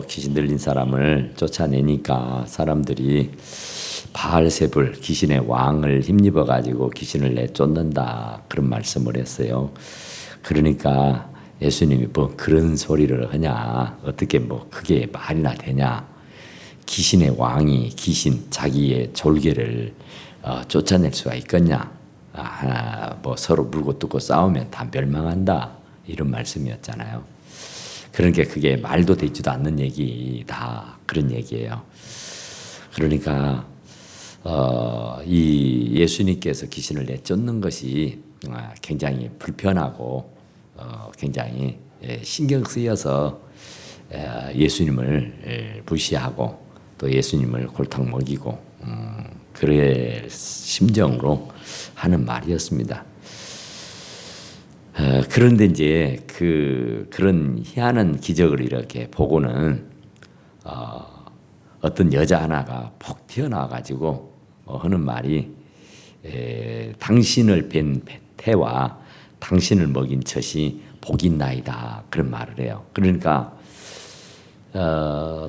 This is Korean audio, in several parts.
귀신 들린 사람을 쫓아내니까 사람들이 바알세불 귀신의 왕을 힘입어 가지고 귀신을 내쫓는다 그런 말씀을 했어요. 그러니까 예수님이 뭐 그런 소리를 하냐, 어떻게 뭐 그게 말이나 되냐, 귀신의 왕이 귀신 자기의 졸개를 쫓아낼 수가 있겠냐, 뭐 서로 물고 뜯고 싸우면 다 멸망한다 이런 말씀이었잖아요. 그러니까 그게 말도 되지도 않는 얘기다 그런 얘기예요. 그러니까 이 예수님께서 귀신을 내쫓는 것이 굉장히 불편하고 굉장히 신경 쓰여서 예수님을 무시하고 또 예수님을 골탕 먹이고 그럴 심정으로 하는 말이었습니다. 그런데 이제 그런 희한한 기적을 이렇게 보고는 어떤 여자 하나가 폭 튀어나와 가지고 하는 말이 당신을 뵌 태와 당신을 먹인 젖이 복이나이다 그런 말을 해요. 그러니까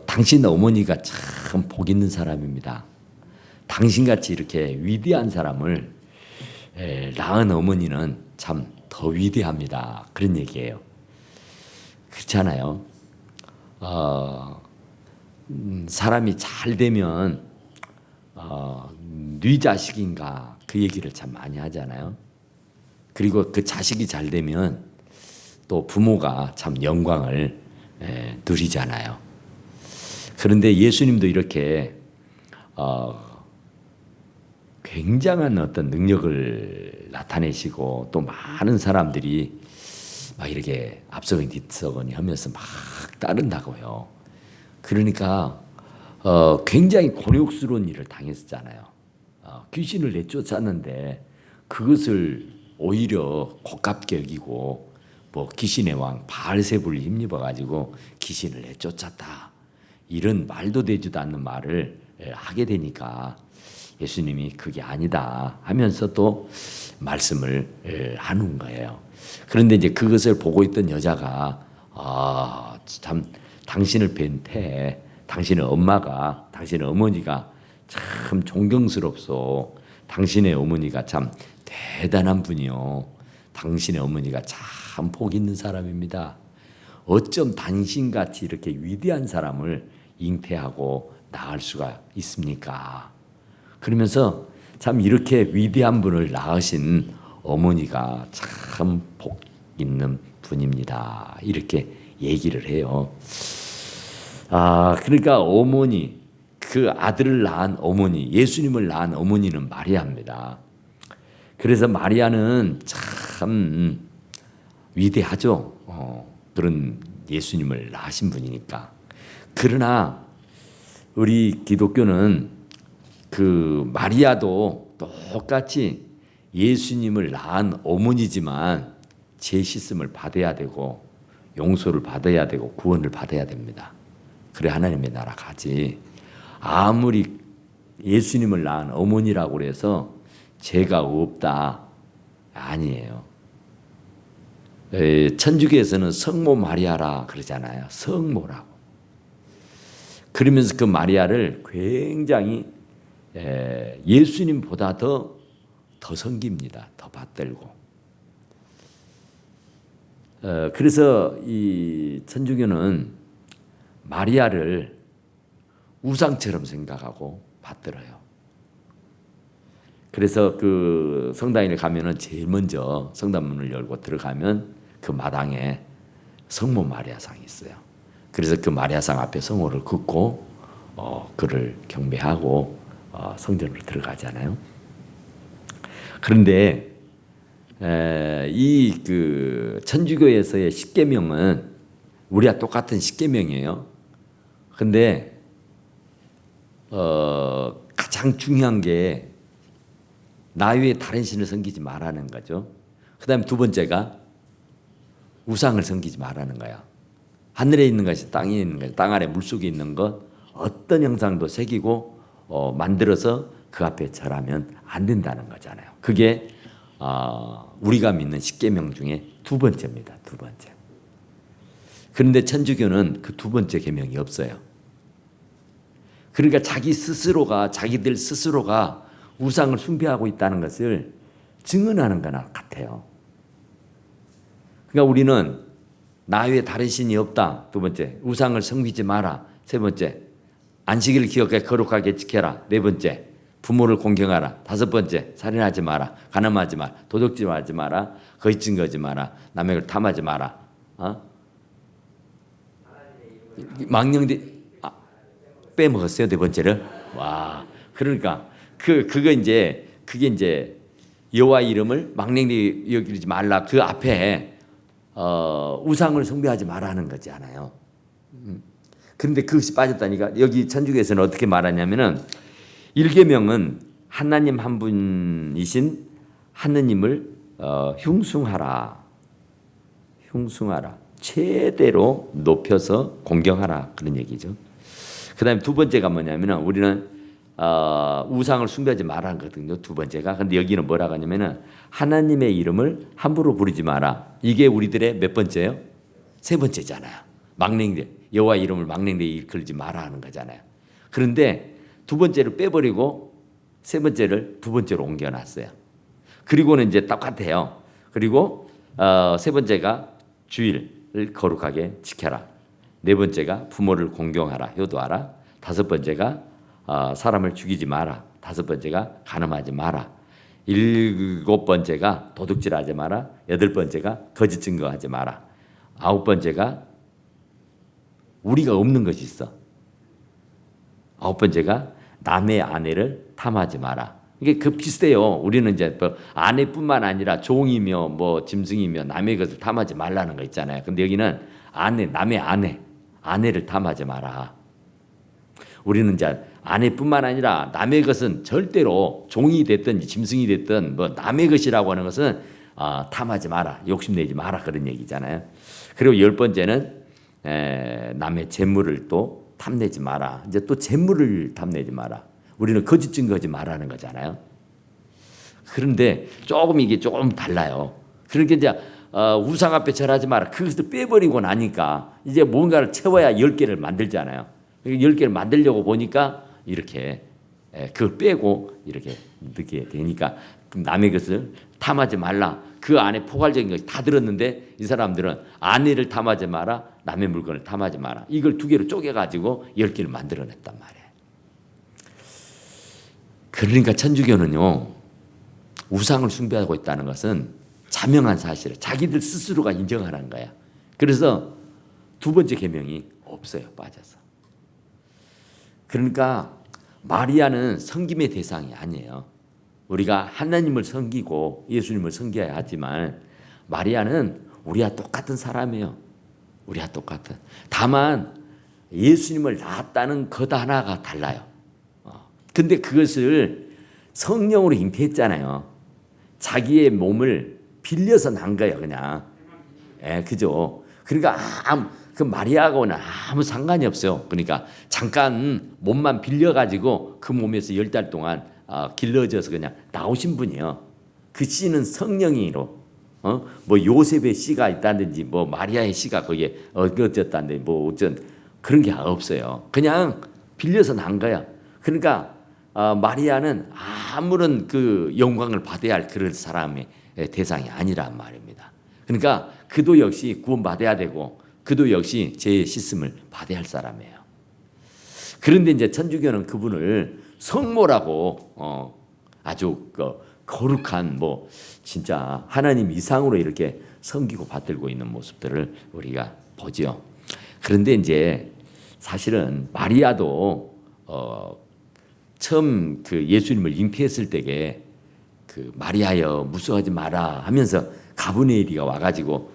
당신 어머니가 참 복 있는 사람입니다. 당신같이 이렇게 위대한 사람을 낳은 어머니는 참 더 위대합니다. 그런 얘기예요. 그렇잖아요. 사람이 잘 되면 네 자식인가 그 얘기를 참 많이 하잖아요. 그리고 그 자식이 잘 되면 또 부모가 참 영광을 누리잖아요. 그런데 예수님도 이렇게 굉장한 어떤 능력을 나타내시고 또 많은 사람들이 막 이렇게 앞서거니 뒤서거니 하면서 막 따른다고요. 그러니까 굉장히 곤욕스러운 일을 당했었잖아요. 귀신을 내쫓았는데 그것을 오히려 고깝게 여기고 뭐 귀신의 왕 바알세불을 힘입어 가지고 귀신을 내쫓았다 이런 말도 되지도 않는 말을 하게 되니까 예수님이 그게 아니다 하면서 또 말씀을 하는 거예요. 그런데 이제 그것을 보고 있던 여자가 참 당신을 뵌 태, 당신의 엄마가, 당신의 어머니가 참 존경스럽소. 당신의 어머니가 참 대단한 분이요. 당신의 어머니가 참 복 있는 사람입니다. 어쩜 당신같이 이렇게 위대한 사람을 잉태하고 낳을 수가 있습니까? 그러면서 참 이렇게 위대한 분을 낳으신 어머니가 참 복 있는 분입니다. 이렇게 얘기를 해요. 그러니까 어머니, 그 아들을 낳은 어머니, 예수님을 낳은 어머니는 마리아입니다. 그래서 마리아는 참 위대하죠. 그런 예수님을 낳으신 분이니까. 그러나 우리 기독교는 그 마리아도 똑같이 예수님을 낳은 어머니지만 죄 씻음을 받아야 되고 용서를 받아야 되고 구원을 받아야 됩니다. 그래 하나님의 나라 가지. 아무리 예수님을 낳은 어머니라고 해서 죄가 없다 아니에요. 천주교에서는 성모 마리아라 그러잖아요. 성모라고. 그러면서 그 마리아를 굉장히 예수님보다 더 섬깁니다. 더 받들고. 그래서 이 천주교는 마리아를 우상처럼 생각하고 받들어요. 그래서 그 성당에 가면은 제일 먼저 성당문을 열고 들어가면 그 마당에 성모 마리아상이 있어요. 그래서 그 마리아상 앞에 성호를 긋고 그를 경배하고 성전으로 들어가잖아요. 그런데 이 그 천주교에서의 십계명은 우리와 똑같은 십계명이에요. 근데 가장 중요한 게 나 외에 다른 신을 섬기지 말라는 거죠. 그다음에 두 번째가 우상을 섬기지 말라는 거야. 하늘에 있는 것이 땅에 있는 것, 땅 아래 물속에 있는 것 어떤 형상도 새기고 만들어서 그 앞에 절하면 안 된다는 거잖아요. 그게 우리가 믿는 십계명 중에 두 번째입니다. 두 번째. 그런데 천주교는 그 두 번째 계명이 없어요. 그러니까 자기들 스스로가 우상을 숭배하고 있다는 것을 증언하는 거나 같아요. 그러니까 우리는 나 외에 다른 신이 없다. 두 번째, 우상을 섬기지 마라. 세 번째, 안식일을 기억해 거룩하게 지켜라. 네 번째, 부모를 공경하라. 다섯 번째, 살인하지 마라. 간음하지 마라. 도둑질하지 마라. 거짓 증거하지 마라. 남의 걸 탐하지 마라. 망령되 빼먹었어요. 네 번째를. 와, 그러니까 그게 이제 여호와 이름을 망령되이 여기지 말라. 그 앞에 우상을 숭배하지 말라는 거잖아요. 그런데 그것이 빠졌다니까. 여기 천주교에서는 어떻게 말하냐면은 1계명은 하나님 한 분이신 하느님을 흉숭하라. 최대로 높여서 공경하라. 그런 얘기죠. 그 다음에 두 번째가 뭐냐면은 우리는 우상을 숭배하지 말라는 거거든요. 두 번째가. 근데 여기는 뭐라고 하냐면은 하나님의 이름을 함부로 부르지 마라. 이게 우리들의 몇 번째예요? 세 번째잖아요. 망령되 여호와 이름을 망령되이 일컬지 마라 하는 거잖아요. 그런데 두 번째를 빼버리고 세 번째를 두 번째로 옮겨놨어요. 그리고는 이제 똑같아요. 그리고 세 번째가 주일을 거룩하게 지켜라. 네 번째가 부모를 공경하라, 효도하라. 다섯 번째가 사람을 죽이지 마라. 다섯 번째가 간음하지 마라. 일곱 번째가 도둑질하지 마라. 여덟 번째가 거짓 증거하지 마라. 아홉 번째가 우리가 없는 것이 있어. 아홉 번째가 남의 아내를 탐하지 마라. 이게 그 비슷해요. 우리는 이제 뭐 아내뿐만 아니라 종이며 뭐 짐승이며 남의 것을 탐하지 말라는 거 있잖아요. 근데 여기는 남의 아내를 탐하지 마라. 우리는 이제 아내뿐만 아니라 남의 것은 절대로 종이 됐든 짐승이 됐든 뭐 남의 것이라고 하는 것은 탐하지 마라. 욕심내지 마라. 그런 얘기잖아요. 그리고 열 번째는 남의 재물을 또 탐내지 마라. 이제 또 재물을 탐내지 마라. 우리는 거짓 증거하지 말라는 거잖아요. 그런데 이게 조금 달라요. 그러니까 이제 우상 앞에 절하지 마라. 그것을 빼버리고 나니까 이제 뭔가를 채워야 10개를 만들잖아요. 10개를 만들려고 보니까 이렇게 그걸 빼고 이렇게 넣게 되니까 남의 것을 탐하지 말라. 그 안에 포괄적인 것이 다 들었는데 이 사람들은 아내를 탐하지 마라. 남의 물건을 탐하지 마라. 이걸 두 개로 쪼개가지고 10개를 만들어냈단 말이에요. 그러니까 천주교는요. 우상을 숭배하고 있다는 것은 자명한 사실을 자기들 스스로가 인정하는 거야. 그래서 두 번째 계명이 없어요. 빠져서. 그러니까 마리아는 섬김의 대상이 아니에요. 우리가 하나님을 섬기고 예수님을 섬겨야 하지만 마리아는 우리와 똑같은 사람이에요. 우리와 똑같은. 다만 예수님을 낳았다는 것 하나가 달라요. 근데 그것을 성령으로 잉태했잖아요. 자기의 몸을 빌려서 난 거예요, 그냥. 그죠? 그러니까 그 마리아하고는 아무 상관이 없어요. 그러니까 잠깐 몸만 빌려가지고 그 몸에서 10달 동안 길러져서 그냥 나오신 분이에요. 그 씨는 성령이로, 뭐 요셉의 씨가 있다든지, 뭐 마리아의 씨가 거기에 얽혀졌다든지, 뭐 어쩐 그런 게 없어요. 그냥 빌려서 난 거야. 그러니까 마리아는 아무런 그 영광을 받아야 할 그런 사람의 대상이 아니란 말입니다. 그러니까 그도 역시 구원받아야 되고 그도 역시 죄의 씻음을 받아야 할 사람이에요. 그런데 이제 천주교는 그분을 성모라고 아주 거룩한 뭐 진짜 하나님 이상으로 이렇게 섬기고 받들고 있는 모습들을 우리가 보죠. 그런데 이제 사실은 마리아도 처음 그 예수님을 잉태했을 때에 그 마리아여 무서워하지 마라 하면서 가브리엘이가 와가지고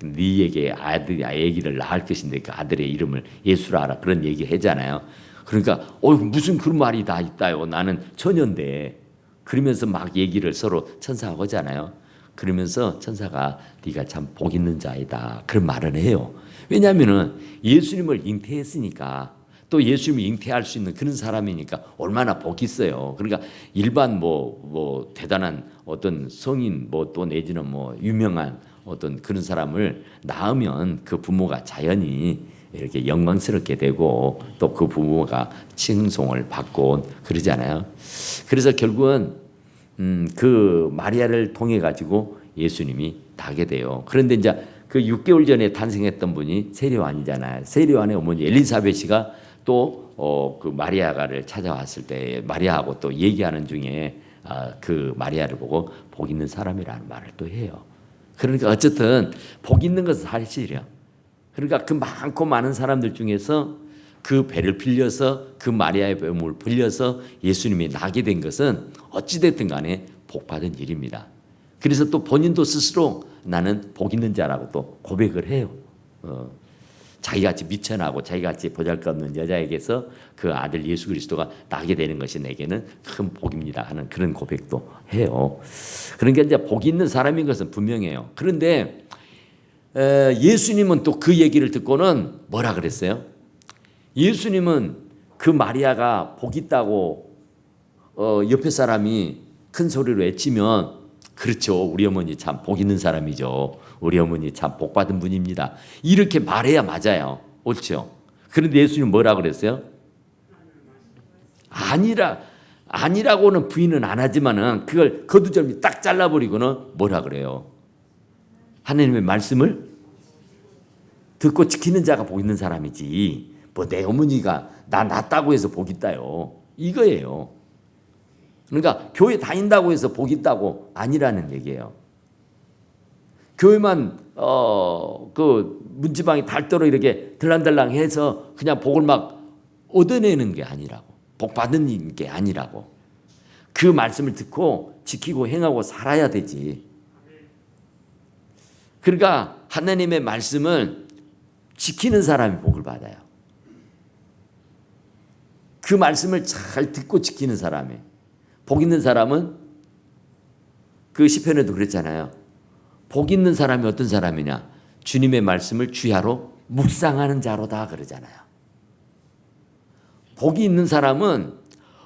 네에게 아기를 낳을 것인데 그 아들의 이름을 예수라 하라 그런 얘기 하잖아요. 그러니까 무슨 그런 말이 다 있다요. 나는 처녀인데 그러면서 막 얘기를 서로 천사가 하잖아요. 그러면서 천사가 네가 참 복 있는 자이다 그런 말을 해요. 왜냐하면은 예수님을 잉태했으니까 또 예수님을 잉태할 수 있는 그런 사람이니까 얼마나 복이 있어요. 그러니까 일반 뭐 대단한 어떤 성인 뭐 또 내지는 뭐 유명한 어떤 그런 사람을 낳으면 그 부모가 자연히 이렇게 영광스럽게 되고 또 그 부모가 칭송을 받고 그러잖아요. 그래서 결국은 그 마리아를 통해 가지고 예수님이 나게 돼요. 그런데 이제 그 6개월 전에 탄생했던 분이 세례요한이잖아요. 세례요한의 어머니 엘리사벳이가 또 그 마리아가를 찾아왔을 때 마리아하고 또 얘기하는 중에 그 마리아를 보고 복 있는 사람이라는 말을 또 해요. 그러니까 어쨌든 복 있는 것은 사실이에요. 그러니까 그 많고 많은 사람들 중에서 그 배를 빌려서 그 마리아의 몸을 빌려서 예수님이 나게 된 것은 어찌됐든 간에 복받은 일입니다. 그래서 또 본인도 스스로 나는 복 있는 자라고 또 고백을 해요. 자기같이 미천하고 자기같이 보잘것없는 여자에게서 그 아들 예수 그리스도가 나게 되는 것이 내게는 큰 복입니다 하는 그런 고백도 해요. 그러니까 이제 복 있는 사람인 것은 분명해요. 그런데 예수님은 또 그 얘기를 듣고는 뭐라 그랬어요? 예수님은 그 마리아가 복 있다고 옆에 사람이 큰 소리로 외치면 그렇죠. 우리 어머니 참 복 있는 사람이죠. 우리 어머니 참 복 받은 분입니다. 이렇게 말해야 맞아요. 옳죠. 그런데 예수님 뭐라 그랬어요? 아니라고는 부인은 안 하지만은 그걸 거두절미 딱 잘라버리고는 뭐라 그래요? 하나님의 말씀을 듣고 지키는 자가 복 있는 사람이지. 뭐 내 어머니가 나 낳았다고 해서 복 있다요. 이거예요. 그러니까 교회 다닌다고 해서 복 있다고 아니라는 얘기예요. 교회만 그 문지방이 닳도록 이렇게 들랑들랑해서 그냥 복을 막 얻어내는 게 아니라고, 복 받는 게 아니라고. 그 말씀을 듣고 지키고 행하고 살아야 되지. 그러니까 하나님의 말씀을 지키는 사람이 복을 받아요. 그 말씀을 잘 듣고 지키는 사람이. 복 있는 사람은 그 시편에도 그랬잖아요. 복 있는 사람이 어떤 사람이냐? 주님의 말씀을 주야로 묵상하는 자로다 그러잖아요. 복이 있는 사람은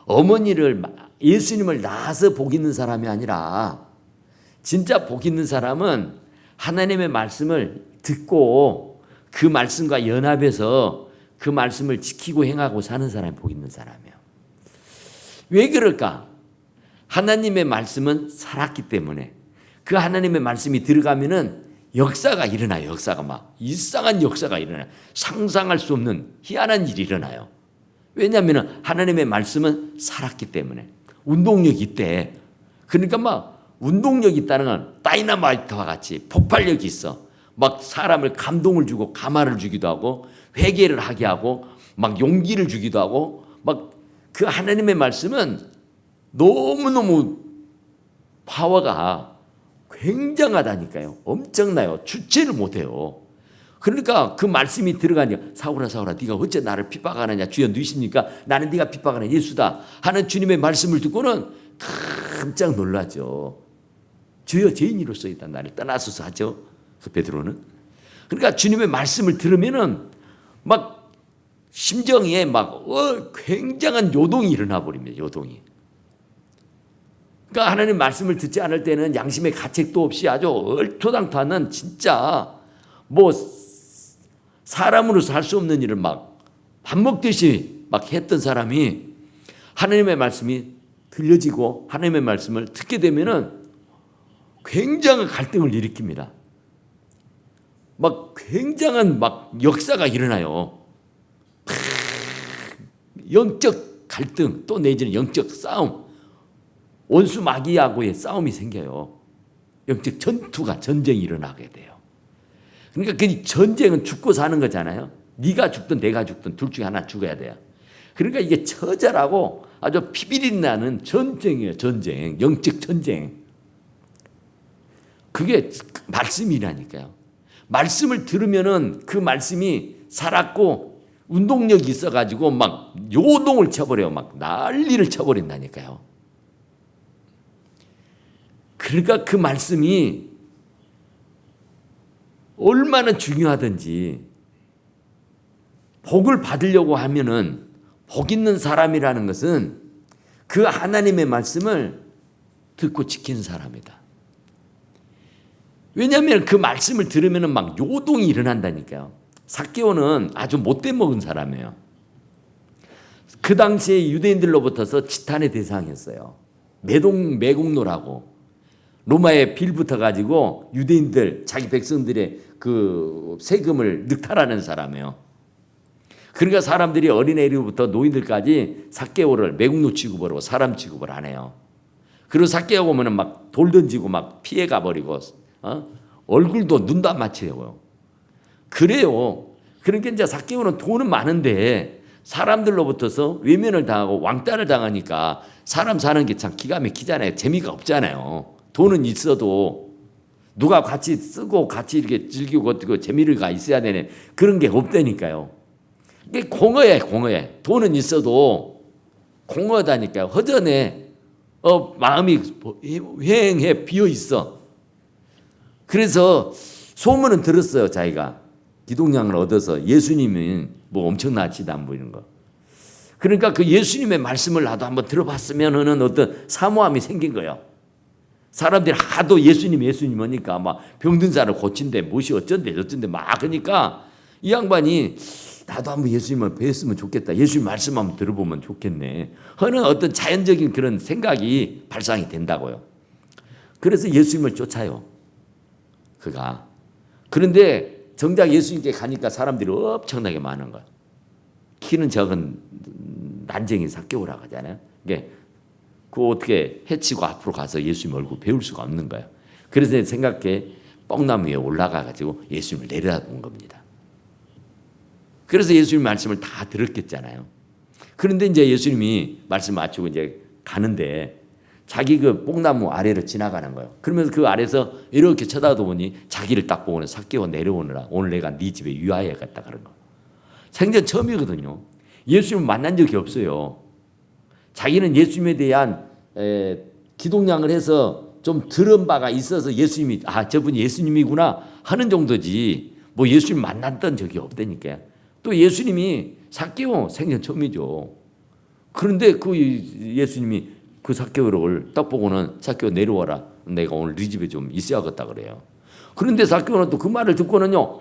어머니를 예수님을 낳아서 복 있는 사람이 아니라 진짜 복 있는 사람은 하나님의 말씀을 듣고 그 말씀과 연합해서 그 말씀을 지키고 행하고 사는 사람이 복 있는 사람이에요. 왜 그럴까? 하나님의 말씀은 살았기 때문에 그 하나님의 말씀이 들어가면은 역사가 일어나요. 역사가 막 이상한 역사가 일어나요. 상상할 수 없는 희한한 일이 일어나요. 왜냐하면 하나님의 말씀은 살았기 때문에 운동력이 있대. 그러니까 막 운동력이 있다는 건 다이너마이트와 같이 폭발력이 있어. 막 사람을 감동을 주고 감화를 주기도 하고 회개를 하게 하고 막 용기를 주기도 하고 막 그 하나님의 말씀은 너무너무 파워가 굉장하다니까요. 엄청나요. 주체를 못해요. 그러니까 그 말씀이 들어가니까 사울아 네가 어째 나를 핍박하느냐 주여 누이십니까? 나는 네가 핍박하는 예수다 하는 주님의 말씀을 듣고는 깜짝 놀라죠. 주여 죄인으로서이다 나를 떠나소서 하죠. 그 베드로는. 그러니까 주님의 말씀을 들으면은 막 심정에 막 굉장한 요동이 일어나 버립니다. 요동이. 그러니까 하나님 말씀을 듣지 않을 때는 양심의 가책도 없이 아주 얼토당토하는 진짜 뭐 사람으로서 할 수 없는 일을 막 밥 먹듯이 막 했던 사람이 하나님의 말씀이 들려지고 하나님의 말씀을 듣게 되면은 굉장한 갈등을 일으킵니다. 막 굉장한 막 역사가 일어나요. 영적 갈등 또 내지는 영적 싸움, 원수 마귀하고의 싸움이 생겨요. 영적 전투가 전쟁이 일어나게 돼요. 그러니까 그 전쟁은 죽고 사는 거잖아요. 네가 죽든 내가 죽든 둘 중에 하나 죽어야 돼요. 그러니까 이게 처절하고 아주 피비린 나는 전쟁이에요. 전쟁, 영적 전쟁. 그게 말씀이라니까요. 말씀을 들으면은 그 말씀이 살았고 운동력이 있어가지고 막 요동을 쳐버려요. 막 난리를 쳐버린다니까요. 그러니까 그 말씀이 얼마나 중요하든지 복을 받으려고 하면은 복 있는 사람이라는 것은 그 하나님의 말씀을 듣고 지키는 사람이다. 왜냐하면 그 말씀을 들으면 막 요동이 일어난다니까요. 삭개오는 아주 못돼 먹은 사람이에요. 그 당시에 유대인들로부터서 지탄의 대상이었어요. 매국노라고 로마에 빌붙어 가지고 유대인들 자기 백성들의 그 세금을 늑탈하는 사람이에요. 그러니까 사람들이 어린애들부터 노인들까지 삭개오를 매국노 취급을 하고 사람 취급을 안 해요. 그리고 삭개오 보면은 막 돌 던지고 막 피해 가버리고 얼굴도 눈도 안 맞춰요. 그래요. 그러니까 이제 삭개오는 돈은 많은데 사람들로부터서 외면을 당하고 왕따를 당하니까 사람 사는 게 참 기가 막히잖아요. 재미가 없잖아요. 돈은 있어도 누가 같이 쓰고 같이 이렇게 즐기고 재미가 있어야 되는 그런 게 없다니까요. 이게 공허해. 돈은 있어도 공허하다니까요. 허전해. 마음이 휑해 비어 있어. 그래서 소문은 들었어요. 자기가 기동량을 얻어서 예수님은 뭐 엄청나지도 안 보이는 거. 그러니까 그 예수님의 말씀을 나도 한번 들어봤으면은 어떤 사모함이 생긴 거예요. 사람들이 하도 예수님 하니까 막 병든 사람을 고친대 무엇이 어쩐데 막 그러니까 이 양반이 나도 한번 예수님을 뵀으면 좋겠다. 예수님 말씀 한번 들어보면 좋겠네. 하는 어떤 자연적인 그런 생각이 발상이 된다고요. 그래서 예수님을 쫓아요. 그가. 그런데 정작 예수님께 가니까 사람들이 엄청나게 많은 거야. 키는 적은 난쟁이 삭개오라고 하잖아요. 이게 그 어떻게 해치고 앞으로 가서 예수님 얼굴 배울 수가 없는 거야. 그래서 생각해 뻥나무 위에 올라가 가지고 예수님을 내려다본 겁니다. 그래서 예수님 말씀을 다 들었겠잖아요. 그런데 이제 예수님이 말씀 마치고 이제 가는데 자기 그 뽕나무 아래를 지나가는 거예요. 그러면서 그 아래서 이렇게 쳐다보니 자기를 딱 보고는 삭개오 내려오느라 오늘 내가 네 집에 유하야겠다 그런 거. 생전 처음이거든요. 예수님을 만난 적이 없어요. 자기는 예수님에 대한 기동량을 해서 좀 들은 바가 있어서 예수님이 저분이 예수님이구나 하는 정도지 뭐 예수님 만났던 적이 없다니까요. 또 예수님이 삭개오 생전 처음이죠. 그런데 그 예수님이 그 삭개오를 딱 보고는 삭개오 내려와라. 내가 오늘 네 집에 좀 있어야겠다 그래요. 그런데 삭개오는 또 그 말을 듣고는요.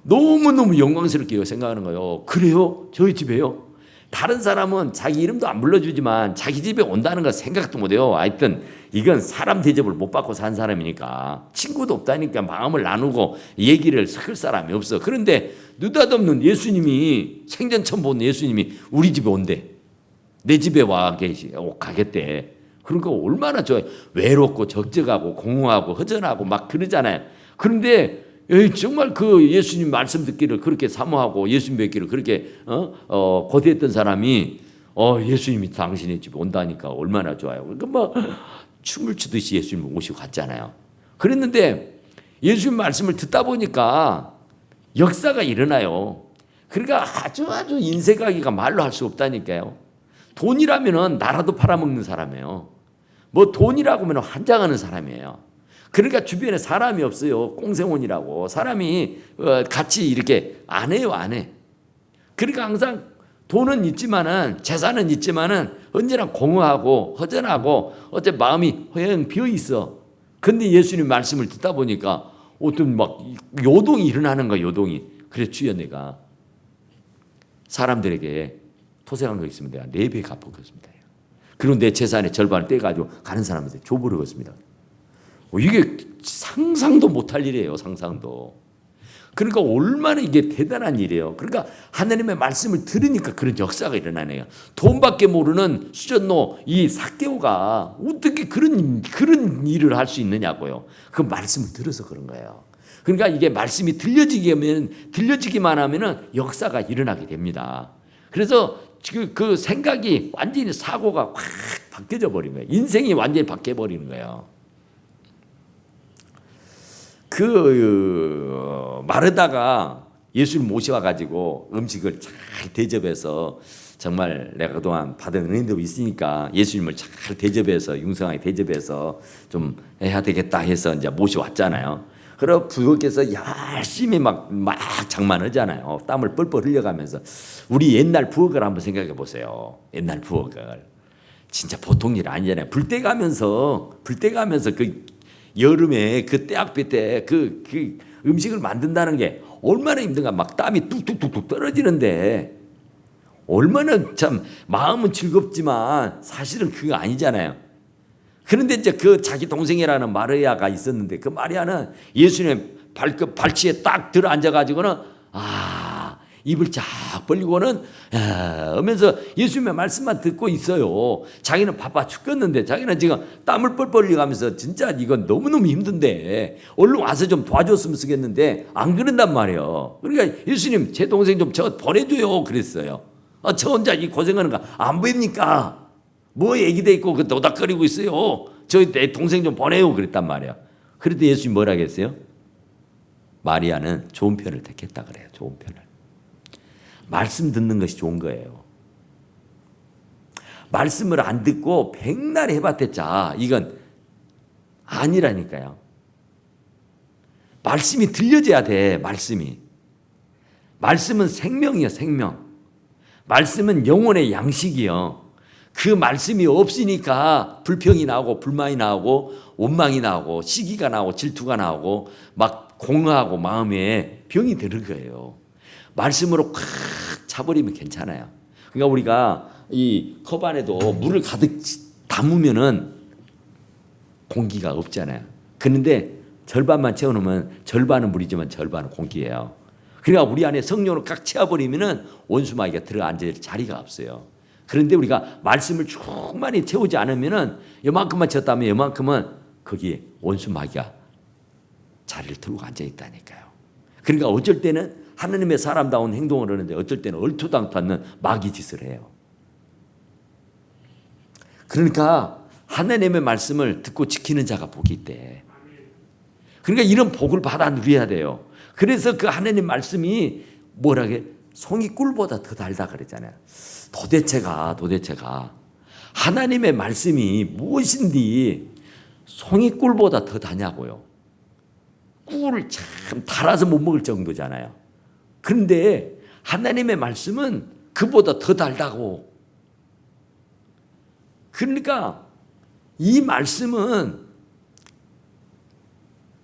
너무너무 영광스럽게 생각하는 거예요. 그래요? 저희 집에요? 다른 사람은 자기 이름도 안 불러주지만 자기 집에 온다는 거 생각도 못해요. 하여튼 이건 사람 대접을 못 받고 산 사람이니까 친구도 없다니까 마음을 나누고 얘기를 섞을 사람이 없어. 그런데 느닷없는 예수님이 생전 처음 본 예수님이 우리 집에 온대. 내 집에 가겠대. 그러니까 얼마나 좋아요. 외롭고 적적하고 공허하고 허전하고 막 그러잖아요. 그런데 정말 그 예수님 말씀 듣기를 그렇게 사모하고 예수님 뵙기를 그렇게 고대했던 사람이 예수님이 당신의 집에 온다니까 얼마나 좋아요. 그러니까 뭐 춤을 추듯이 예수님 오시고 갔잖아요. 그랬는데 예수님 말씀을 듣다 보니까 역사가 일어나요. 그러니까 아주 인색하기가 말로 할 수 없다니까요. 돈이라면은 나라도 팔아먹는 사람이에요. 뭐 돈이라고 하면 환장하는 사람이에요. 그러니까 주변에 사람이 없어요. 꽁생원이라고 사람이 같이 이렇게 안 해요, 안 해. 그러니까 항상 돈은 있지만은 재산은 있지만은 언제나 공허하고 허전하고 어째 마음이 허영 비어 있어. 근데 예수님 말씀을 듣다 보니까 어떤 막 요동이 일어나는 거야, 요동이. 그래 주여 내가 사람들에게 토생한 거 있으면 내가 4배 갚아보겠습니다. 그리고 내 재산의 절반을 떼가지고 가는 사람한테 줘버리겠습니다. 이게 상상도 못할 일이에요. 상상도. 그러니까 얼마나 이게 대단한 일이에요. 그러니까 하나님의 말씀을 들으니까 그런 역사가 일어나네요. 돈밖에 모르는 수전노 이 삭개오가 어떻게 그런 일을 할 수 있느냐고요. 그 말씀을 들어서 그런 거예요. 그러니까 이게 말씀이 들려지기만 하면은 역사가 일어나게 됩니다. 그래서 그 생각이 완전히 사고가 확 바뀌어져 버린 거예요. 인생이 완전히 바뀌어 버리는 거예요. 마르다가 예수를 모셔와 가지고 음식을 잘 대접해서 정말 내가 그동안 받은 은혜도 있으니까 예수님을 잘 대접해서 융성하게 대접해서 좀 해야 되겠다 해서 이제 모셔왔잖아요. 그리고 부엌에서 열심히 막 장만하잖아요. 땀을 뻘뻘 흘려가면서 우리 옛날 부엌을 한번 생각해 보세요. 옛날 부엌을 진짜 보통 일 아니잖아요. 불 떼가면서 그 여름에 그 때학비 때 그 음식을 만든다는 게 얼마나 힘든가. 막 땀이 뚝뚝뚝뚝 떨어지는데 얼마나 참 마음은 즐겁지만 사실은 그거 아니잖아요. 그런데 이제 그 자기 동생이라는 마리아가 있었는데 그 마리아는 예수님의 발치에 딱 들어 앉아가지고는 입을 쫙 벌리고는 하면서 예수님의 말씀만 듣고 있어요. 자기는 바빠 죽겠는데 자기는 지금 땀을 뻘뻘 흘려가면서 진짜 이건 너무너무 힘든데 얼른 와서 좀 도와줬으면 쓰겠는데 안 그런단 말이에요. 그러니까 예수님 제 동생 좀 저 보내줘요 그랬어요. 저 혼자 이 고생하는 거 안 보입니까? 뭐 얘기돼 있고 그 노닥거리고 있어요. 저 내 동생 좀 보내요 그랬단 말이야. 그래도 예수님 뭐라 했어요? 마리아는 좋은 편을 택했다 그래요. 좋은 편을. 말씀 듣는 것이 좋은 거예요. 말씀을 안 듣고 백날 해봤댔자 이건 아니라니까요. 말씀이 들려져야 돼. 말씀은 생명이요, 생명. 말씀은 영혼의 양식이요. 그 말씀이 없으니까 불평이 나오고 불만이 나오고 원망이 나오고 시기가 나오고 질투가 나오고 막 공허하고 마음에 병이 드는 거예요. 말씀으로 꽉 차버리면 괜찮아요. 그러니까 우리가 이 컵 안에도 물을 가득 담으면은 공기가 없잖아요. 그런데 절반만 채워놓으면 절반은 물이지만 절반은 공기예요. 그러니까 우리 안에 성령을 꽉 채워버리면은 원수마귀가 들어 앉을 자리가 없어요. 그런데 우리가 말씀을 충만히 채우지 않으면은 요만큼만 채웠다면 요만큼은 거기에 원수마귀가 자리를 들고 앉아 있다니까요. 그러니까 어쩔 때는 하나님의 사람다운 행동을 하는데 어쩔 때는 얼토당토 마귀 짓을 해요. 그러니까 하나님의 말씀을 듣고 지키는 자가 복이 있대. 그러니까 이런 복을 받아 누려야 돼요. 그래서 그 하나님 말씀이 뭐라게 송이 꿀보다 더 달다 그랬잖아요. 도대체가 하나님의 말씀이 무엇인지 송이 꿀보다 더 다냐고요. 꿀을 참 달아서 못 먹을 정도잖아요. 그런데 하나님의 말씀은 그보다 더 달다고. 그러니까 이 말씀은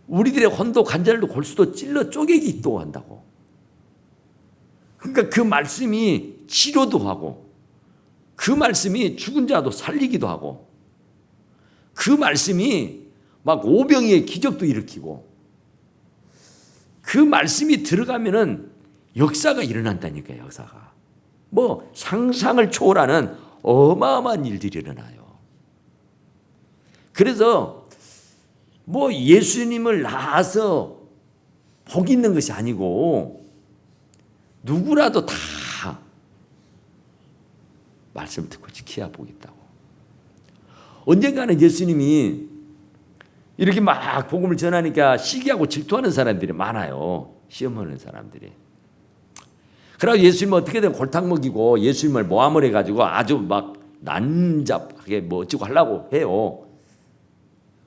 우리들의 혼도 관절도 골수도 찔러 쪼개기도 한다고. 그러니까 그 말씀이 치료도 하고 그 말씀이 죽은 자도 살리기도 하고 그 말씀이 막 오병이의 기적도 일으키고 그 말씀이 들어가면은 역사가 일어난다니까요. 역사가. 뭐 상상을 초월하는 어마어마한 일들이 일어나요. 그래서 뭐 예수님을 낳아서 복 있는 것이 아니고 누구라도 다 말씀을 듣고 지켜야 복 있다고. 언젠가는 예수님이 이렇게 막 복음을 전하니까 시기하고 질투하는 사람들이 많아요. 시험하는 사람들이. 그래서 예수님은 어떻게든 골탕 먹이고 예수님을 모함을 해가지고 아주 막 난잡하게 뭐 어찌고 하려고 해요.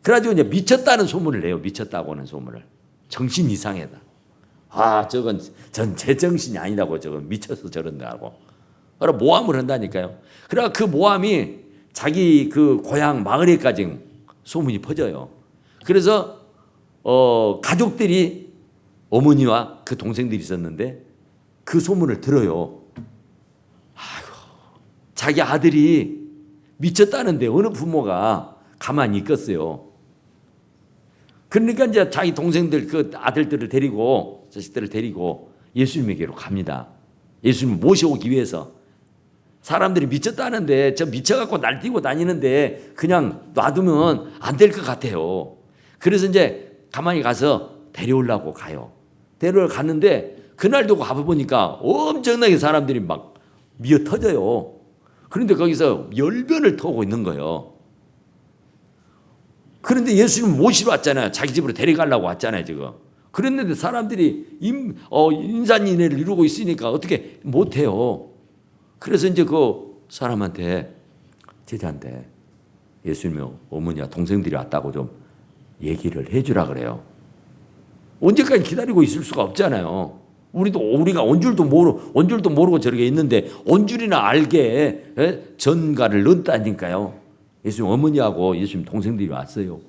그래가지고 이제 미쳤다는 소문을 내요. 미쳤다고 하는 소문을. 정신 이상하다. 저건 전 제정신이 아니라고 저건 미쳐서 저런다고. 그래 모함을 한다니까요. 그래 그 모함이 자기 그 고향 마을에까지 소문이 퍼져요. 그래서 가족들이 어머니와 그 동생들이 있었는데 그 소문을 들어요. 자기 아들이 미쳤다는데 어느 부모가 가만히 있겠어요. 그러니까 이제 자기 동생들 그 아들들을 데리고 자식들을 데리고 예수님에게로 갑니다. 예수님을 모셔오기 위해서. 사람들이 미쳤다는데 저 미쳐갖고 날뛰고 다니는데 그냥 놔두면 안 될 것 같아요. 그래서 이제 가만히 가서 데려오려고 가요. 데려오러 갔는데 그날도 가보니까 엄청나게 사람들이 막 미어 터져요. 그런데 거기서 열변을 토고 있는 거예요. 그런데 예수님 모시러 왔잖아요. 자기 집으로 데려가려고 왔잖아요, 지금. 그랬는데 사람들이 인산인해를 이루고 있으니까 어떻게 못해요. 그래서 이제 그 사람한테, 제자한테 예수님의 어머니와 동생들이 왔다고 좀 얘기를 해주라 그래요. 언제까지 기다리고 있을 수가 없잖아요. 우리가 온 줄도 모르고 저렇게 있는데 온 줄이나 알게 전가를 넣었다니까요. 예수님 어머니하고 예수님 동생들이 왔어요.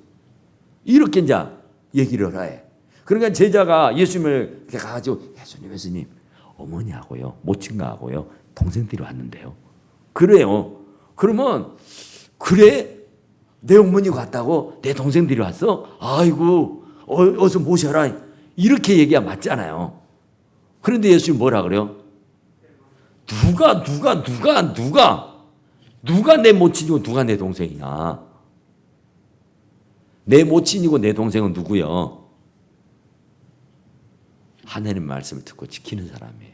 이렇게 이제 얘기를 해. 그러니까 제자가 예수님을 가가지고 예수님 어머니하고요 모친가하고요 동생들이 왔는데요. 그래요. 그러면 그래? 내 어머니가 왔다고? 내 동생들이 왔어? 아이고 어서 모셔라. 이렇게 얘기가 맞잖아요. 그런데 예수님 뭐라 그래요? 누가 내 모친이고 누가 내 동생이냐? 내 모친이고 내 동생은 누구요? 하나님 말씀을 듣고 지키는 사람이에요.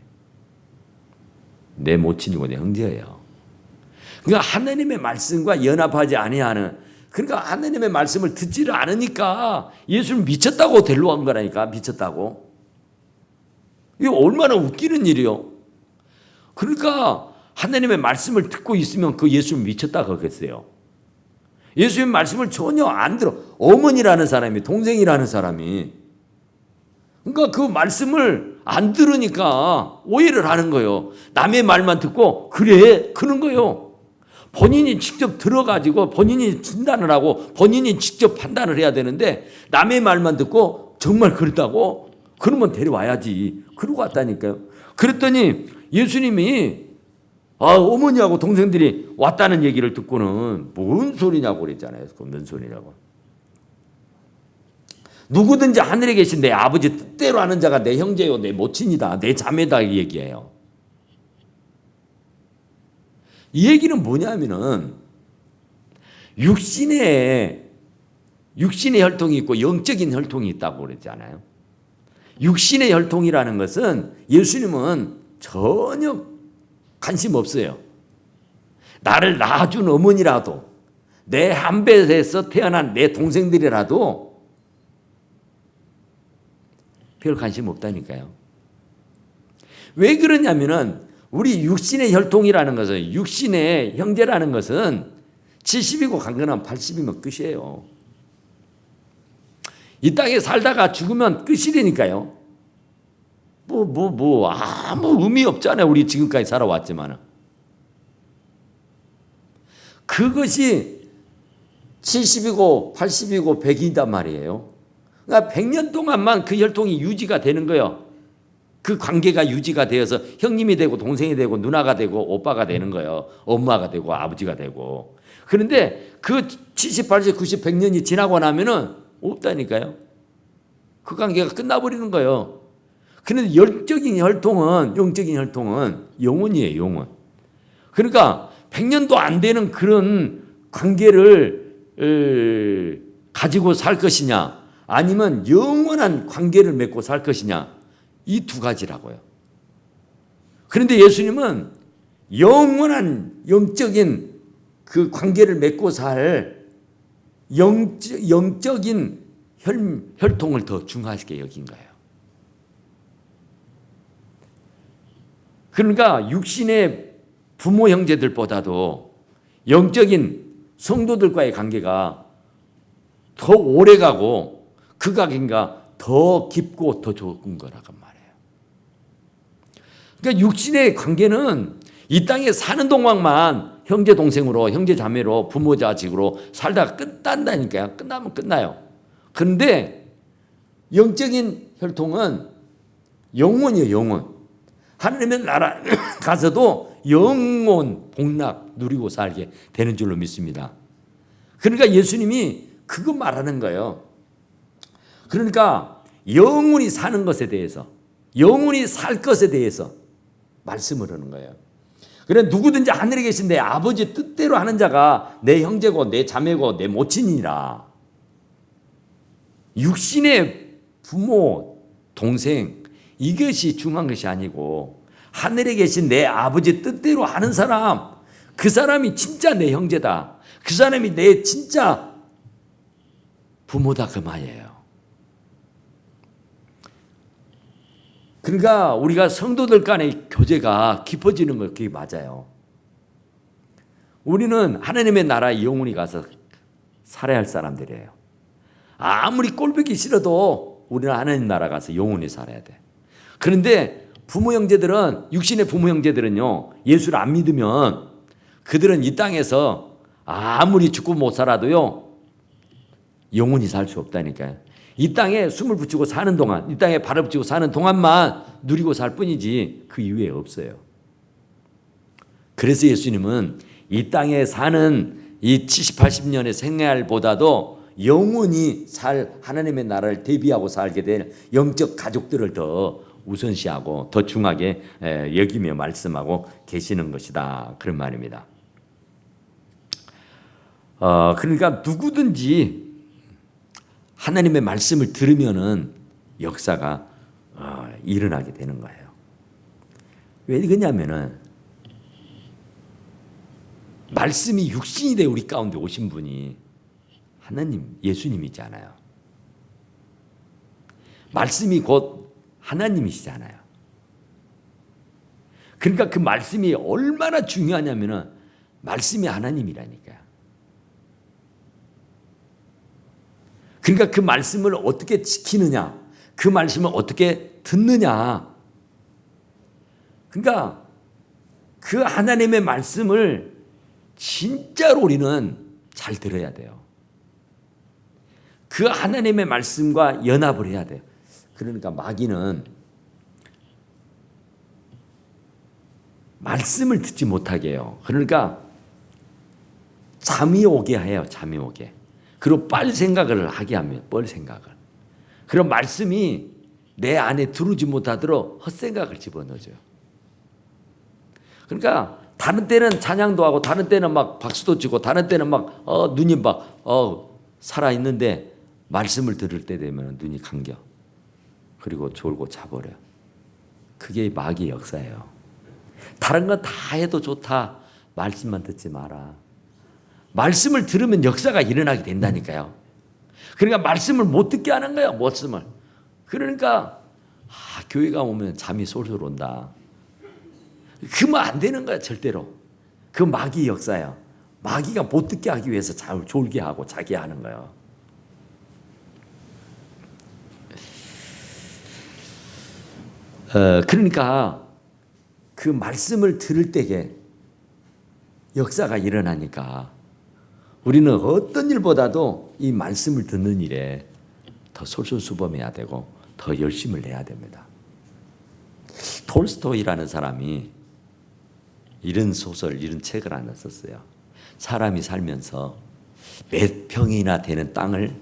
내 모친이고 내 형제예요. 그러니까 하나님의 말씀과 연합하지 아니하는, 그러니까 하나님의 말씀을 듣지를 않으니까 예수를 미쳤다고 데려온 거라니까. 미쳤다고. 이게 얼마나 웃기는 일이요. 그러니까 하나님의 말씀을 듣고 있으면 그 예수를 미쳤다 그러겠어요. 예수님의 말씀을 전혀 안 들어. 어머니라는 사람이, 동생이라는 사람이. 그러니까 그 말씀을 안 들으니까 오해를 하는 거예요. 남의 말만 듣고 그래? 그런 거예요. 본인이 직접 들어가지고 본인이 진단을 하고 본인이 직접 판단을 해야 되는데 남의 말만 듣고 정말 그렇다고? 그러면 데려와야지. 그러고 왔다니까요. 그랬더니 예수님이 어머니하고 동생들이 왔다는 얘기를 듣고는 뭔 소리냐고 그랬잖아요. 뭔 소리냐고. 누구든지 하늘에 계신 내 아버지 뜻대로 하는 자가 내 형제요 내 모친이다 내 자매다 이 얘기예요. 이 얘기는 뭐냐면은 육신의 혈통이 있고 영적인 혈통이 있다고 그랬잖아요. 육신의 혈통이라는 것은 예수님은 전혀 관심 없어요. 나를 낳아준 어머니라도 내 한배에서 태어난 내 동생들이라도 별 관심 없다니까요. 왜 그러냐면은 우리 육신의 혈통이라는 것은, 육신의 형제라는 것은 70이고 강건하면 80이면 끝이에요. 이 땅에 살다가 죽으면 끝이라니까요. 아무 의미 없잖아요. 우리 지금까지 살아왔지만. 그것이 70이고 80이고 100이단 말이에요. 그러니까 100년 동안만 그 혈통이 유지가 되는 거예요. 그 관계가 유지가 되어서 형님이 되고 동생이 되고 누나가 되고 오빠가 되는 거예요. 엄마가 되고 아버지가 되고. 그런데 그 70, 80, 90, 100년이 지나고 나면은 없다니까요. 그 관계가 끝나버리는 거예요. 그런데 영적인 혈통은 영혼이에요. 영혼. 그러니까 100년도 안 되는 그런 관계를 가지고 살 것이냐 아니면 영원한 관계를 맺고 살 것이냐 이 두 가지라고요. 그런데 예수님은 영원한 영적인 그 관계를 맺고 살 영적인 혈통을 더 중요하게 여긴 거예요. 그러니까 육신의 부모 형제들보다도 영적인 성도들과의 관계가 더 오래가고 그 관계가 더 깊고 더 좋은 거라고 말해요. 그러니까 육신의 관계는 이 땅에 사는 동안만 형제 동생으로 형제 자매로 부모 자식으로 살다가 끝난다니까요. 끝나면 끝나요. 그런데 영적인 혈통은 영혼이에요. 영혼. 하나님의 나라 가서도 영원 복락 누리고 살게 되는 줄로 믿습니다. 그러니까 예수님이 그거 말하는 거예요. 그러니까 영원히 사는 것에 대해서, 영원히 살 것에 대해서 말씀을 하는 거예요. 그래 누구든지 하늘에 계신 내 아버지 뜻대로 하는 자가 내 형제고 내 자매고 내 모친이라. 육신의 부모, 동생 이것이 중요한 것이 아니고 하늘에 계신 내 아버지 뜻대로 하는 사람, 그 사람이 진짜 내 형제다. 그 사람이 내 진짜 부모다 그 말이에요. 그러니까 우리가 성도들 간의 교제가 깊어지는 거 그게 맞아요. 우리는 하나님의 나라에 영원히 가서 살아야 할 사람들이에요. 아무리 꼴보기 싫어도 우리는 하나님 나라 가서 영원히 살아야 돼. 그런데 부모 형제들은, 육신의 부모 형제들은요, 예수를 안 믿으면 그들은 이 땅에서 아무리 죽고 못 살아도요 영원히 살 수 없다니까요. 이 땅에 숨을 붙이고 사는 동안, 이 땅에 발을 붙이고 사는 동안만 누리고 살 뿐이지 그 이후에 없어요. 그래서 예수님은 이 땅에 사는 이 70, 80년의 생활보다도 영원히 살 하나님의 나라를 대비하고 살게 될 영적 가족들을 더 우선시하고 더 중하게 여기며 말씀하고 계시는 것이다. 그런 말입니다. 그러니까 누구든지 하나님의 말씀을 들으면은 역사가 일어나게 되는 거예요. 왜 그러냐면은 말씀이 육신이 돼 우리 가운데 오신 분이 하나님, 예수님이잖아요. 말씀이 곧 하나님이시잖아요. 그러니까 그 말씀이 얼마나 중요하냐면은 말씀이 하나님이라니까요. 그러니까 그 말씀을 어떻게 지키느냐, 그 말씀을 어떻게 듣느냐. 그러니까 그 하나님의 말씀을 진짜로 우리는 잘 들어야 돼요. 그 하나님의 말씀과 연합을 해야 돼요. 그러니까 마귀는 말씀을 듣지 못하게 해요. 그러니까 잠이 오게 해요. 잠이 오게. 그리고 뻘 생각을 하게 하면 뻘 생각을. 그럼 말씀이 내 안에 들어오지 못하도록 헛생각을 집어넣어줘요. 그러니까 다른 때는 찬양도 하고 다른 때는 막 박수도 치고 다른 때는 막 눈이 막 살아있는데 말씀을 들을 때 되면 눈이 감겨. 그리고 졸고 자버려요. 그게 마귀의 역사예요. 다른 건 다 해도 좋다. 말씀만 듣지 마라. 말씀을 들으면 역사가 일어나게 된다니까요. 그러니까 말씀을 못 듣게 하는 거예요. 말씀을. 그러니까 교회가 오면 잠이 솔솔 온다. 그러면 안 되는 거야 절대로. 그 마귀의 역사예요. 마귀가 못 듣게 하기 위해서 잠을 졸게 하고 자게 하는 거예요. 그러니까 그 말씀을 들을 때에 역사가 일어나니까 우리는 어떤 일보다도 이 말씀을 듣는 일에 더 솔솔수범해야 되고 더 열심을 내야 됩니다. 톨스토이라는 사람이 이런 소설, 이런 책을 하나 썼어요. 사람이 살면서 몇 평이나 되는 땅을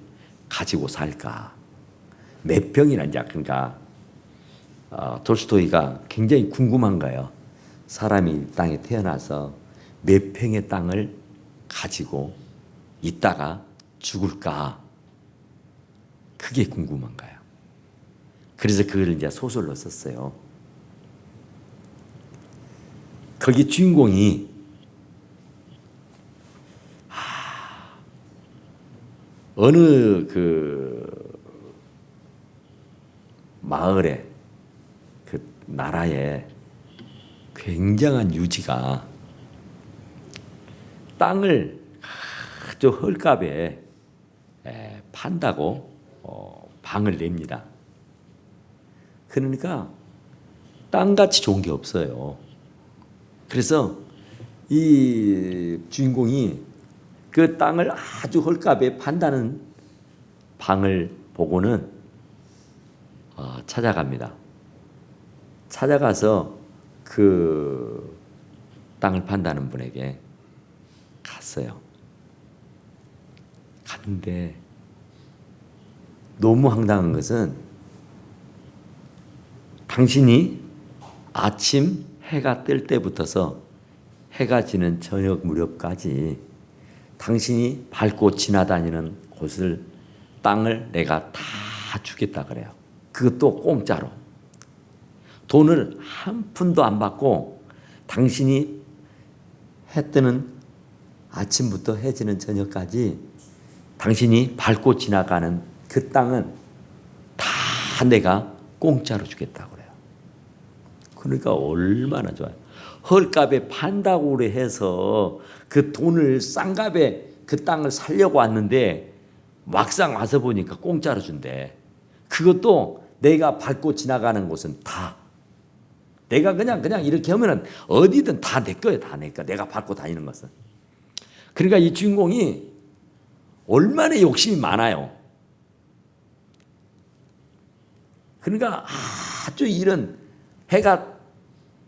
가지고 살까? 몇 평이나 이제 그러니까 톨스토이가 굉장히 궁금한 거예요. 사람이 땅에 태어나서 몇 평의 땅을 가지고 있다가 죽을까? 그게 궁금한 거예요. 그래서 그걸 이제 소설로 썼어요. 거기 주인공이 어느 그 마을에 그 나라에 굉장한 유지가 땅을 아주 헐값에 판다고 방을 냅니다. 그러니까 땅같이 좋은 게 없어요. 그래서 이 주인공이 그 땅을 아주 헐값에 판다는 방을 보고는 찾아갑니다. 찾아가서 그 땅을 판다는 분에게 갔어요. 갔는데 너무 황당한 것은 당신이 아침 해가 뜰 때부터서 해가 지는 저녁 무렵까지 당신이 밟고 지나다니는 곳을 땅을 내가 다 주겠다 그래요. 그것도 공짜로. 돈을 한 푼도 안 받고 당신이 해 뜨는 아침부터 해 지는 저녁까지 당신이 밟고 지나가는 그 땅은 다 내가 공짜로 주겠다고 그래요. 그러니까 얼마나 좋아요. 헐값에 판다고 그래 해서 그 돈을 싼 값에 그 땅을 살려고 왔는데 막상 와서 보니까 공짜로 준대. 그것도 내가 밟고 지나가는 곳은 다 내가 그냥 이렇게 하면은 어디든 다 내 거예요. 다 내 거. 내가 밟고 다니는 것은. 그러니까 이 주인공이 얼마나 욕심이 많아요. 그러니까 아주 이런 해가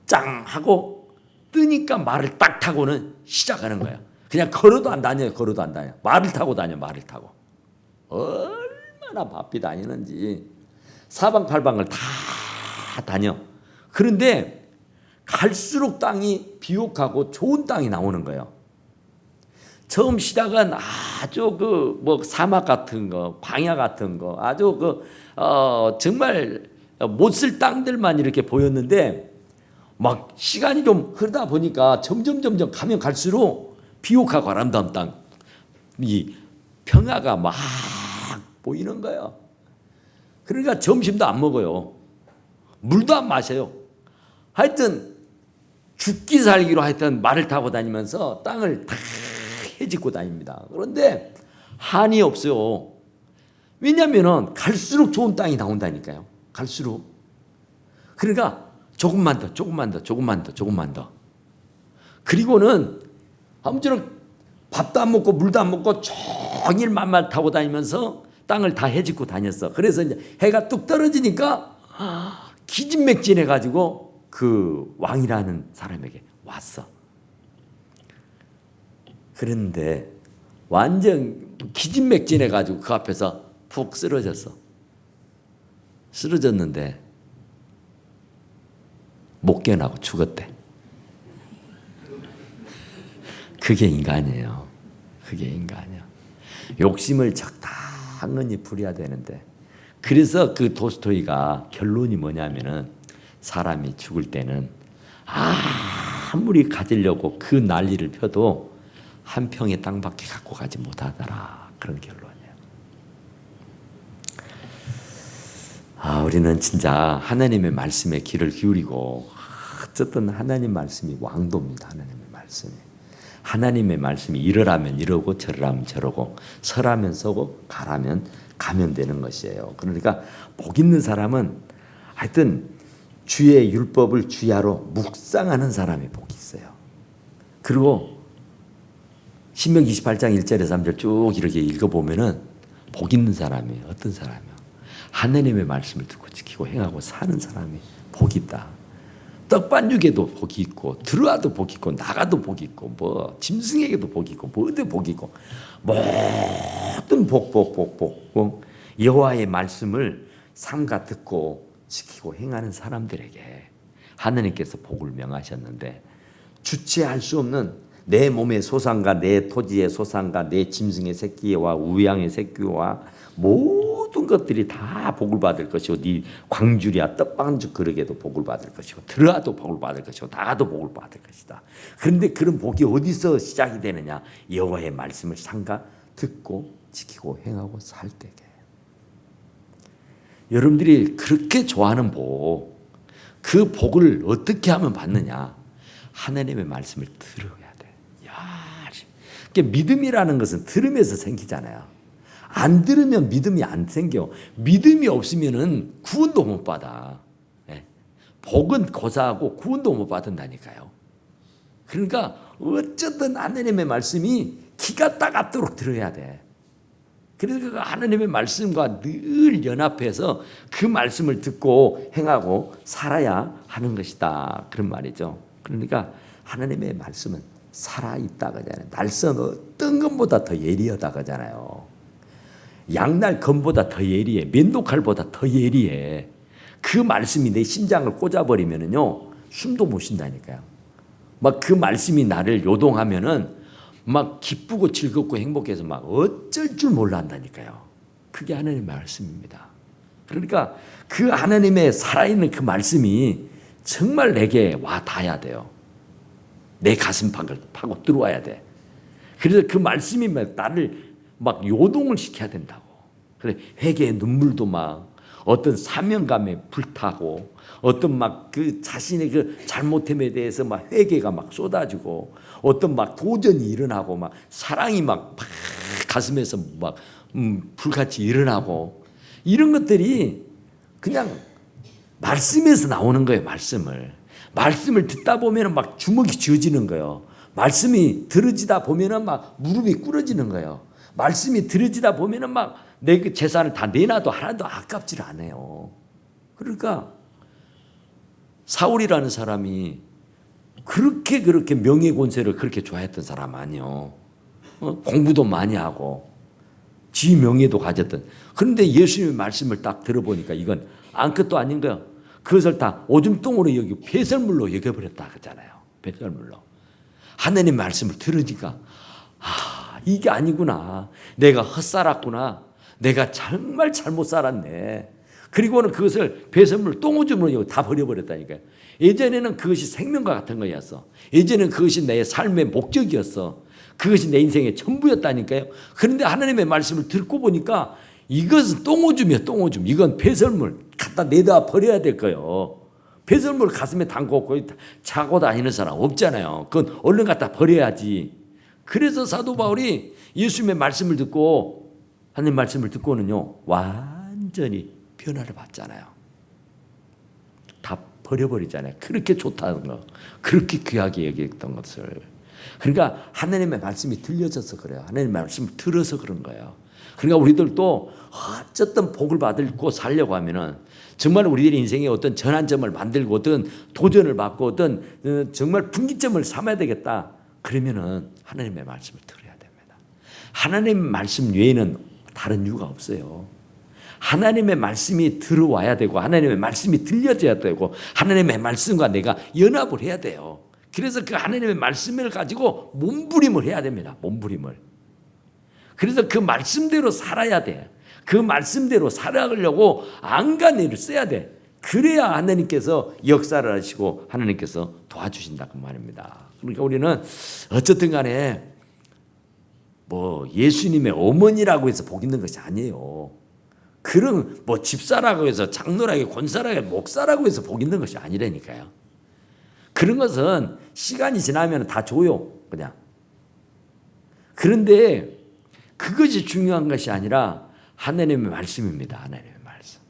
짱 하고 뜨니까 말을 딱 타고는 시작하는 거야. 그냥 걸어도 안 다녀요. 걸어도 안 다녀요. 말을 타고 다녀. 말을 타고. 얼마나 바삐 다니는지 사방팔방을 다 다녀. 그런데 갈수록 땅이 비옥하고 좋은 땅이 나오는 거예요. 처음 시작은 아주 뭐 사막 같은 거, 광야 같은 거, 아주 정말 못 쓸 땅들만 이렇게 보였는데 막 시간이 좀 흐르다 보니까 점점 가면 갈수록 비옥하고 아름다운 땅, 이 평야가 막 보이는 거예요. 그러니까 점심도 안 먹어요. 물도 안 마셔요. 하여튼 죽기 살기로 하여튼 말을 타고 다니면서 땅을 다 헤집고 다닙니다. 그런데 한이 없어요. 왜냐하면 갈수록 좋은 땅이 나온다니까요. 갈수록. 그러니까 조금만 더. 그리고는 아무쪼록 밥도 안 먹고 물도 안 먹고 종일 말만 타고 다니면서 땅을 다 헤집고 다녔어. 그래서 이제 해가 뚝 떨어지니까 기진맥진해 가지고 그 왕이라는 사람에게 왔어. 그런데 완전 기진맥진해 가지고 그 앞에서 푹 쓰러졌어. 쓰러졌는데 못 깨어나고 죽었대. 그게 인간이에요. 그게 인간이야. 욕심을 적당히 부려야 되는데, 그래서 그 도스토이가 결론이 뭐냐면은 사람이 죽을 때는 아무리 가지려고 그 난리를 펴도 한 평의 땅밖에 갖고 가지 못하더라. 그런 결론이에요. 우리는 진짜 하나님의 말씀에 귀를 기울이고, 어쨌든 하나님 말씀이 왕도입니다. 하나님의 말씀이. 하나님의 말씀이 이러라면 이러고 저러라면 저러고 서라면 서고 가라면 가면 되는 것이에요. 그러니까 복 있는 사람은 하여튼 주의 율법을 주야로 묵상하는 사람이 복이 있어요. 그리고 신명기 28장 1절에서 3절 쭉 이렇게 읽어보면은 복 있는 사람이 어떤 사람이요? 하나님의 말씀을 듣고 지키고 행하고 사는 사람이 복이 있다. 떡반죽에도 복이 있고 들어와도 복이 있고 나가도 복이 있고 뭐 짐승에게도 복이 있고 뭐든 복이 있고 모든 복 여호와의 말씀을 삼가 듣고 지키고 행하는 사람들에게 하나님께서 복을 명하셨는데, 주체할 수 없는 내 몸의 소산과 내 토지의 소산과 내 짐승의 새끼와 우양의 새끼와 모든 것들이 다 복을 받을 것이고, 네 광주리야 떡반죽 그릇에도 복을 받을 것이고 들어와도 복을 받을 것이고 나가도 복을 받을 것이다. 그런데 그런 복이 어디서 시작이 되느냐? 여호와의 말씀을 삼가 듣고 지키고 행하고 살 때에. 여러분들이 그렇게 좋아하는 복, 그 복을 어떻게 하면 받느냐? 하나님의 말씀을 들어야 돼. 그러니까 믿음이라는 것은 들으면서 생기잖아요. 안 들으면 믿음이 안 생겨. 믿음이 없으면은 구원도 못 받아. 복은 고사하고 구원도 못 받는다니까요. 그러니까 어쨌든 하나님의 말씀이 기가 따갑도록 들어야 돼. 그래서 그 하나님의 말씀과 늘 연합해서 그 말씀을 듣고 행하고 살아야 하는 것이다. 그런 말이죠. 그러니까 하나님의 말씀은 살아있다 그러잖아요. 날선 어떤 것보다 더 예리하다 그러잖아요. 양날 검보다 더 예리해. 면도칼보다 더 예리해. 그 말씀이 내 심장을 꽂아버리면은요, 숨도 못 쉰다니까요. 막 그 말씀이 나를 요동하면은 막 기쁘고 즐겁고 행복해서 막 어쩔 줄 몰라 한다니까요. 그게 하나님의 말씀입니다. 그러니까 그 하나님의 살아있는 그 말씀이 정말 내게 와 닿아야 돼요. 내 가슴팍을 파고 들어와야 돼. 그래서 그 말씀이 나를 막 요동을 시켜야 된다고. 그래, 회개의 눈물도 막 어떤 사명감에 불타고 어떤 막 그 자신의 그 잘못됨에 대해서 막 회개가 막 쏟아지고 어떤 막 도전이 일어나고 막 사랑이 막 가슴에서 막 불같이 일어나고 이런 것들이 그냥 말씀에서 나오는 거예요. 말씀을 듣다 보면 막 주먹이 쥐어지는 거예요. 말씀이 들어지다 보면 막 무릎이 꿇어지는 거예요. 말씀이 들어지다 보면은 막 내 그 재산을 다 내놔도 하나도 아깝질 않아요. 그러니까 사울이라는 사람이 그렇게 명예권세를 그렇게 좋아했던 사람 아니요. 공부도 많이 하고 지 명예도 가졌던. 그런데 예수님의 말씀을 딱 들어보니까 이건 아무것도 아닌 거예요. 그것을 다 오줌똥으로 여기고 배설물로 여겨버렸다 그러잖아요. 배설물로. 하나님 말씀을 들으니까 이게 아니구나. 내가 헛살았구나. 내가 정말 잘못 살았네. 그리고는 그것을 배설물 똥오줌으로 다 버려버렸다니까요. 예전에는 그것이 생명과 같은 거였어. 예전에는 그것이 내 삶의 목적이었어. 그것이 내 인생의 전부였다니까요. 그런데 하나님의 말씀을 듣고 보니까 이것은 똥오줌이야, 똥오줌. 이건 배설물 갖다 내다 버려야 될 거예요. 배설물 가슴에 담고 차고 다니는 사람 없잖아요. 그건 얼른 갖다 버려야지. 그래서 사도 바울이 예수님의 말씀을 듣고 하나님 말씀을 듣고는요 완전히 변화를 받잖아요. 다 버려버리잖아요. 그렇게 좋다는 거, 그렇게 귀하게 여겼던 것을. 그러니까 하나님의 말씀이 들려져서 그래요. 하나님의 말씀을 들어서 그런 거예요. 그러니까 우리들도 어쨌든 복을 받고 살려고 하면은 정말 우리들의 인생에 어떤 전환점을 만들고 어떤 도전을 받고 어떤 정말 분기점을 삼아야 되겠다. 그러면은 하나님의 말씀을 들어야 됩니다. 하나님의 말씀 외에는 다른 이유가 없어요. 하나님의 말씀이 들어와야 되고 하나님의 말씀이 들려져야 되고 하나님의 말씀과 내가 연합을 해야 돼요. 그래서 그 하나님의 말씀을 가지고 몸부림을 해야 됩니다. 몸부림을. 그래서 그 말씀대로 살아야 돼. 그 말씀대로 살아가려고 안간힘을 써야 돼. 그래야 하나님께서 역사를 하시고 하나님께서 도와주신다고 말입니다. 그러니까 우리는 어쨌든 간에 뭐 예수님의 어머니라고 해서 복 있는 것이 아니에요. 그런 뭐 집사라고 해서 장로라고 권사라고 목사라고 해서 복 있는 것이 아니라니까요. 그런 것은 시간이 지나면 다 줘요. 그냥. 그런데 그것이 중요한 것이 아니라 하나님의 말씀입니다. 하나님의 말씀.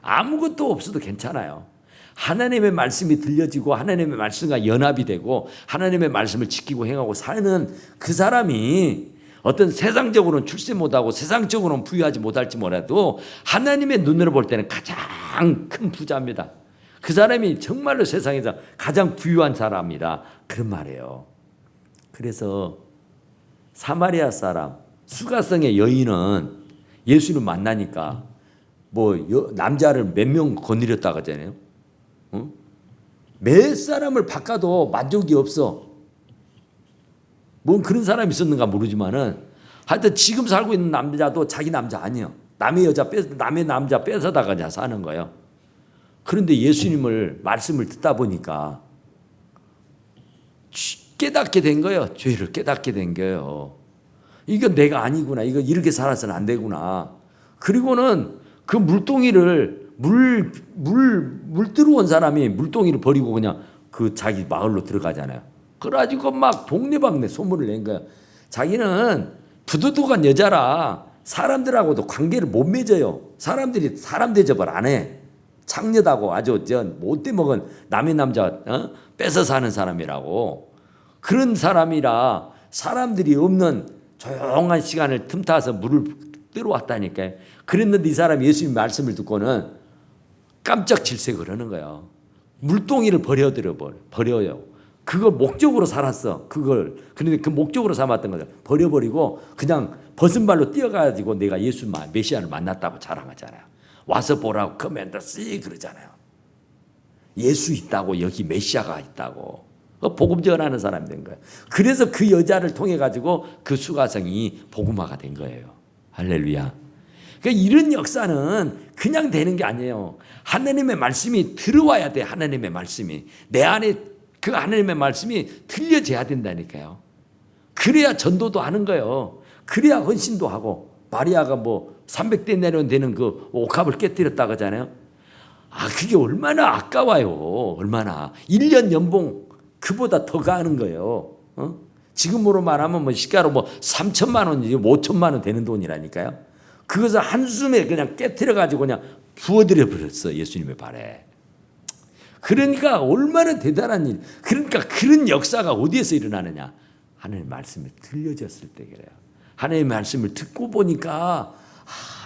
아무것도 없어도 괜찮아요. 하나님의 말씀이 들려지고 하나님의 말씀과 연합이 되고 하나님의 말씀을 지키고 행하고 사는 그 사람이 어떤 세상적으로는 출세 못하고 세상적으로는 부유하지 못할지 몰라도 하나님의 눈으로 볼 때는 가장 큰 부자입니다. 그 사람이 정말로 세상에서 가장 부유한 사람이다. 그런 말이에요. 그래서 사마리아 사람 수가성의 여인은 예수를 만나니까 뭐 남자를 몇 명 거느렸다고 하잖아요. 몇 사람을 바꿔도 만족이 없어. 뭐 그런 사람이 있었는가 모르지만은 하여튼 지금 살고 있는 남자도 자기 남자 아니에요. 남의 남자 뺏어다가 그냥 사는 거예요. 그런데 예수님을 말씀을 듣다 보니까 깨닫게 된 거예요. 죄를 깨닫게 된 거예요. 이건 내가 아니구나. 이거 이렇게 살아서는 안 되구나. 그리고는 그 물동이를 물 들어온 사람이 물동이를 버리고 그냥 그 자기 마을로 들어가잖아요. 그래가지고 막 동네방네 소문을 낸 거야. 자기는 부두둑한 여자라 사람들하고도 관계를 못 맺어요. 사람들이 사람 대접을 안 해. 창녀다고 아주 못돼 먹은 남의 남자 뺏어 사는 사람이라고. 그런 사람이라 사람들이 없는 조용한 시간을 틈타서 물을 들어왔다니까요. 그랬는데 이 사람이 예수님 말씀을 듣고는 깜짝 질색을 하는 거예요. 물동이를 버려요. 그걸 목적으로 살았어. 그런데 그 목적으로 삼았던 거죠. 버려버리고 그냥 벗은 발로 뛰어가지고 내가 예수 메시아를 만났다고 자랑하잖아요. 와서 보라고 커맨더 씩 그러잖아요. 예수 있다고, 여기 메시아가 있다고. 복음 전하는 사람이 된 거예요. 그래서 그 여자를 통해 가지고 그 수가성이 복음화가 된 거예요. 할렐루야. 그러니까 이런 역사는 그냥 되는 게 아니에요. 하나님의 말씀이 들어와야 돼. 하나님의 말씀이 내 안에 그 하나님의 말씀이 들려져야 된다니까요. 그래야 전도도 하는 거예요. 그래야 헌신도 하고. 마리아가 뭐 300대 내론 되는 그 옥합을 깨뜨렸다고 하잖아요. 그게 얼마나 아까워요. 얼마나. 1년 연봉 그보다 더 가는 거예요. 지금으로 말하면 뭐 시가로 뭐 3천만 원, 5천만 원 되는 돈이라니까요. 그것을 한숨에 그냥 깨뜨려가지고 그냥 부어드려 버렸어. 예수님의 발에. 그러니까 얼마나 대단한 일. 그러니까 그런 역사가 어디에서 일어나느냐. 하나님의 말씀이 들려졌을 때 그래요. 하나님의 말씀을 듣고 보니까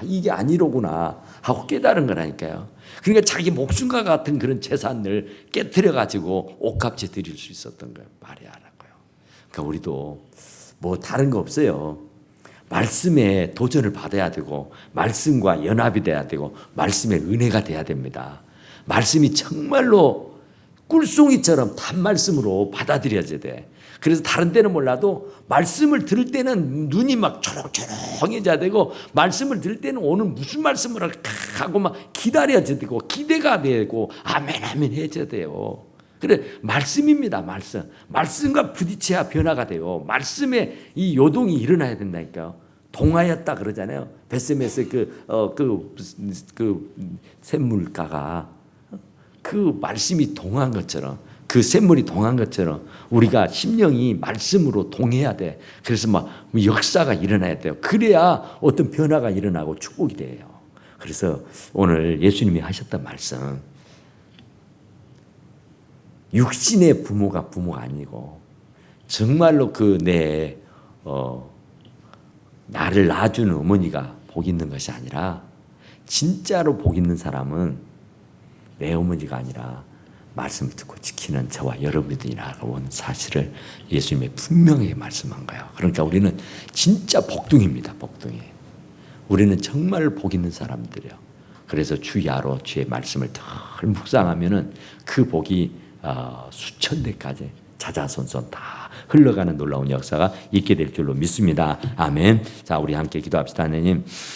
이게 아니로구나 하고 깨달은 거라니까요. 그러니까 자기 목숨과 같은 그런 재산을 깨뜨려 가지고 옷값에 드릴 수 있었던 거예요. 말이 안 하고요. 그러니까 우리도 뭐 다른 거 없어요. 말씀에 도전을 받아야 되고 말씀과 연합이 돼야 되고 말씀의 은혜가 돼야 됩니다. 말씀이 정말로 꿀송이처럼 단 말씀으로 받아들여져야 돼. 그래서 다른 때는 몰라도 말씀을 들을 때는 눈이 막 초롱초롱해져야 되고 말씀을 들을 때는 오늘 무슨 말씀을 할까 하고 막 기다려져야 되고 기대가 되고 아멘 아멘 해줘야 돼요. 그래 말씀입니다. 말씀과 부딪혀야 변화가 돼요. 말씀에 이 요동이 일어나야 된다니까요. 동하였다 그러잖아요. 베세메스 그 샘물가가 그 말씀이 동한 것처럼 그 샘물이 동한 것처럼 우리가 심령이 말씀으로 동해야 돼. 그래서 막 역사가 일어나야 돼요. 그래야 어떤 변화가 일어나고 축복이 돼요. 그래서 오늘 예수님이 하셨던 말씀, 육신의 부모가 아니고 정말로 나를 낳아주는 어머니가 복 있는 것이 아니라 진짜로 복 있는 사람은 내 어머니가 아니라 말씀을 듣고 지키는 저와 여러분들이라고 하는 사실을 예수님이 분명히 말씀한 거예요. 그러니까 우리는 진짜 복둥입니다. 복둥이. 우리는 정말 복 있는 사람들이에요. 그래서 주야로 주의 말씀을 덜 묵상하면은 그 복이 수천 대까지 자자손손 다 흘러가는 놀라운 역사가 있게 될 줄로 믿습니다. 아멘. 자, 우리 함께 기도합시다. 하나님,